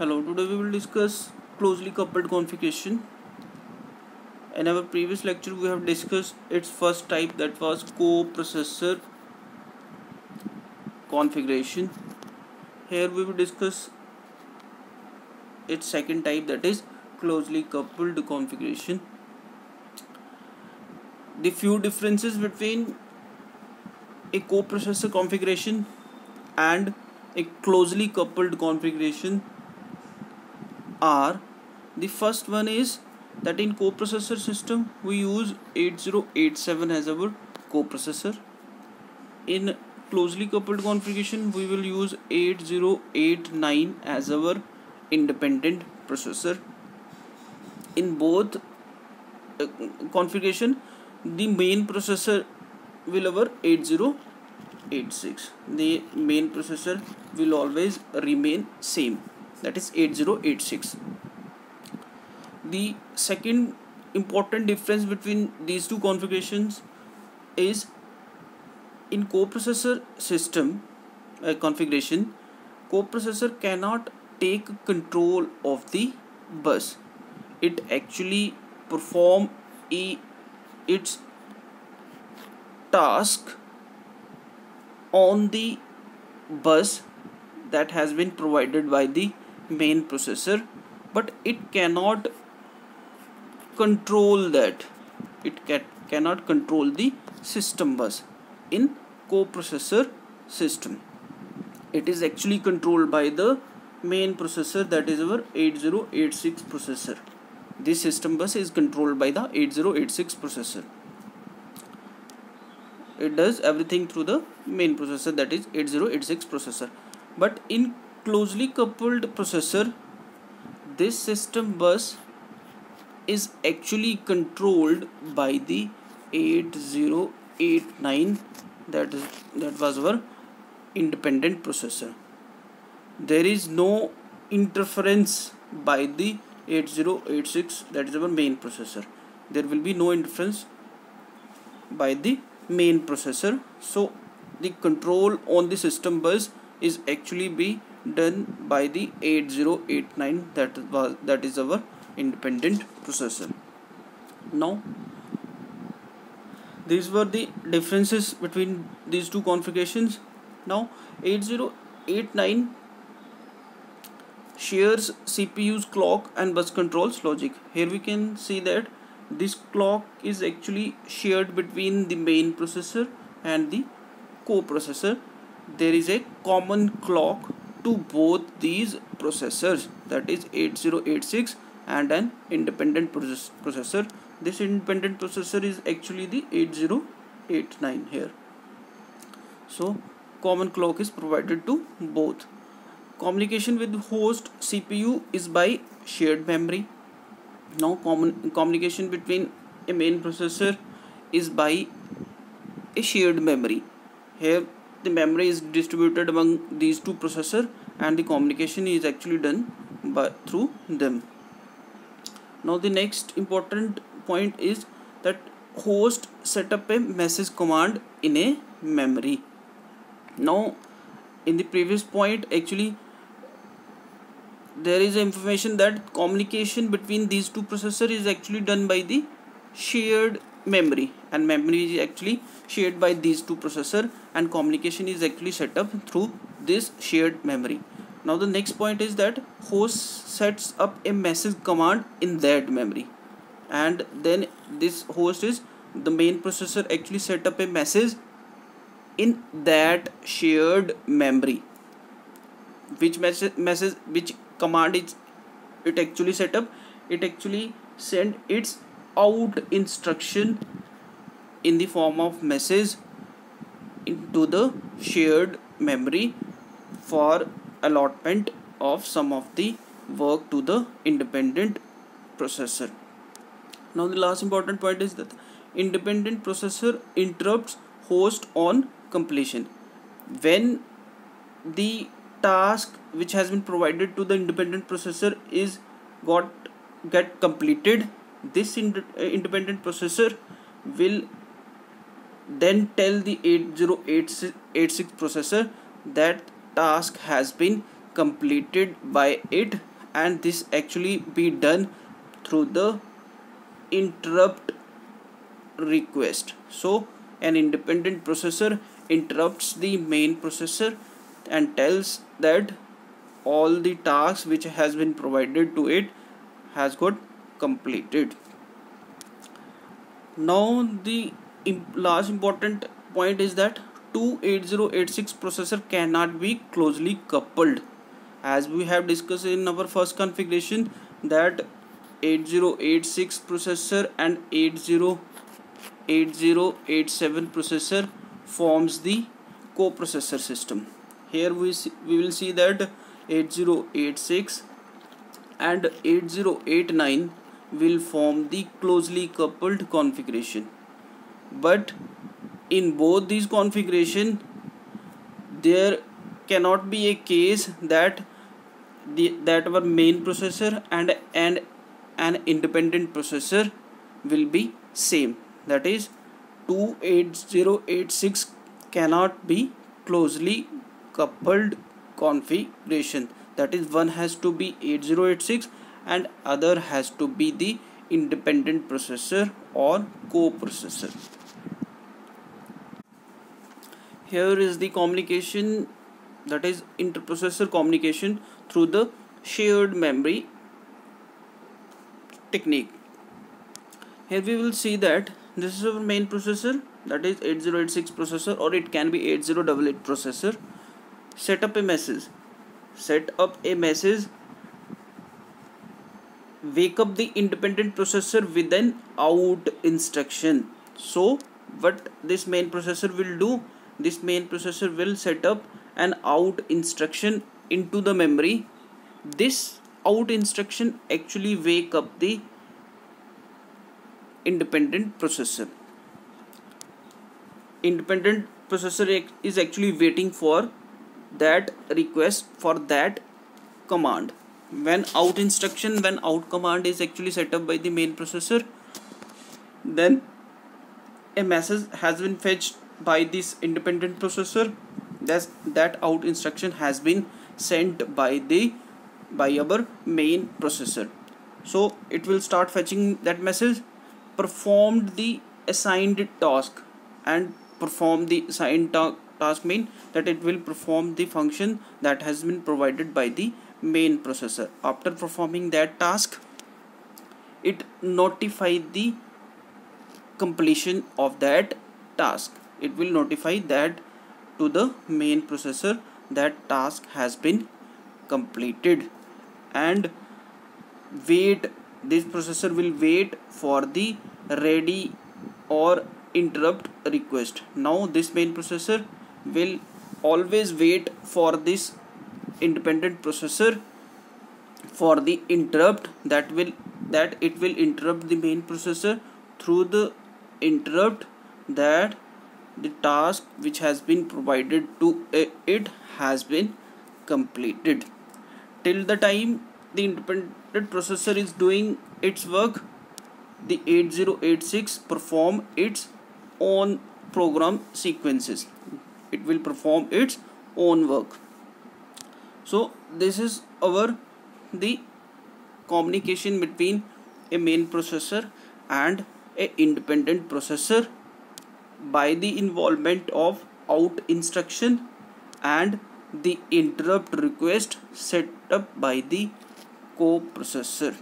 Hello, today we will discuss closely coupled configuration. In our previous lecture, we have discussed its first type, that was coprocessor configuration. Here we will discuss its second type, that is closely coupled configuration. The few differences between a coprocessor configuration and a closely coupled configuration are: the first one is that in coprocessor system we use 8087 as our coprocessor. In closely coupled configuration we will use 8089 as our independent processor. In both configuration, the main processor will our 8086. The main processor will always remain same, that is 8086. The second important difference between these two configurations is in coprocessor system configuration, coprocessor cannot take control of the bus. It actually perform its task on the bus that has been provided by the main processor, but it cannot control that. It cannot control the system bus. In coprocessor system, it is actually controlled by the main processor, that is our 8086 processor. This system bus is controlled by the 8086 processor. It does everything through the main processor, that is 8086 processor. But in closely coupled processor, this system bus is actually controlled by the 8089, that was our independent processor. There is no interference by the 8086, that is our main processor. There will be no interference by the main processor, so the control on the system bus is actually be done by the 8089, that is our independent processor. Now these were the differences between these two configurations. Now 8089 shares CPU's clock and bus controls logic. Here we can see that this clock is actually shared between the main processor and the coprocessor. There is a common clock to both these processors, that is 8086 and an independent processor. This independent processor is actually the 8089 here. So common clock is provided to both. Communication with host CPU is by shared memory. Now communication between a main processor is by a shared memory. Here the memory is distributed among these two processors and the communication is actually done through them. Now the next important point is that host set up a message command in a memory. Now in the previous point, actually there is information that communication between these two processors is actually done by the shared memory, and memory is actually shared by these two processors, and communication is actually set up through this shared memory. Now the next point is that host sets up a message command in that memory, and then this host is the main processor actually set up a message in that shared memory. Which message, which command is it actually set up? It actually send its out instruction in the form of message into the shared memory for allotment of some of the work to the independent processor. Now the last important point is that independent processor interrupts host on completion. When the task which has been provided to the independent processor is get completed, this independent processor will then tell the 8086 processor that task has been completed by it, and this actually be done through the interrupt request. So an independent processor interrupts the main processor and tells that all the tasks which has been provided to it has got completed. Now the last important point is that two 8086 processor cannot be closely coupled, as we have discussed in our first configuration that 8086 processor and 8087 processor forms the coprocessor system. Here we will see that 8086 and 8089 will form the closely coupled configuration, but in both these configuration there cannot be a case that our main processor and an independent processor will be same. That is, two 8086 cannot be closely coupled configuration. That is, one has to be 8086 and other has to be the independent processor or coprocessor. Here is the communication, that is interprocessor communication through the shared memory technique. Here we will see that this is our main processor, that is 8086 processor, or it can be 8088 processor. Set up a message, wake up the independent processor with an out instruction. So what this main processor will do, this main processor will set up an out instruction into the memory. This out instruction actually wake up the independent processor. Independent processor is actually waiting for that request for that command. When out command is actually set up by the main processor, then a message has been fetched by this independent processor. That out instruction has been sent by our main processor. So it will start fetching that message, performed the assigned task, and perform the assigned task mean that it will perform the function that has been provided by the main processor. After performing that task, it notify the completion of that task. It will notify that to the main processor that task has been completed, and this processor will wait for the ready or interrupt request. Now this main processor will always wait for this independent processor for the interrupt that it will interrupt the main processor through the interrupt that the task which has been provided to it has been completed. Till the time the independent processor is doing its work, the 8086 perform its own program sequences. It will perform its own work. So this is the communication between a main processor and a independent processor by the involvement of out instruction and the interrupt request set up by the coprocessor.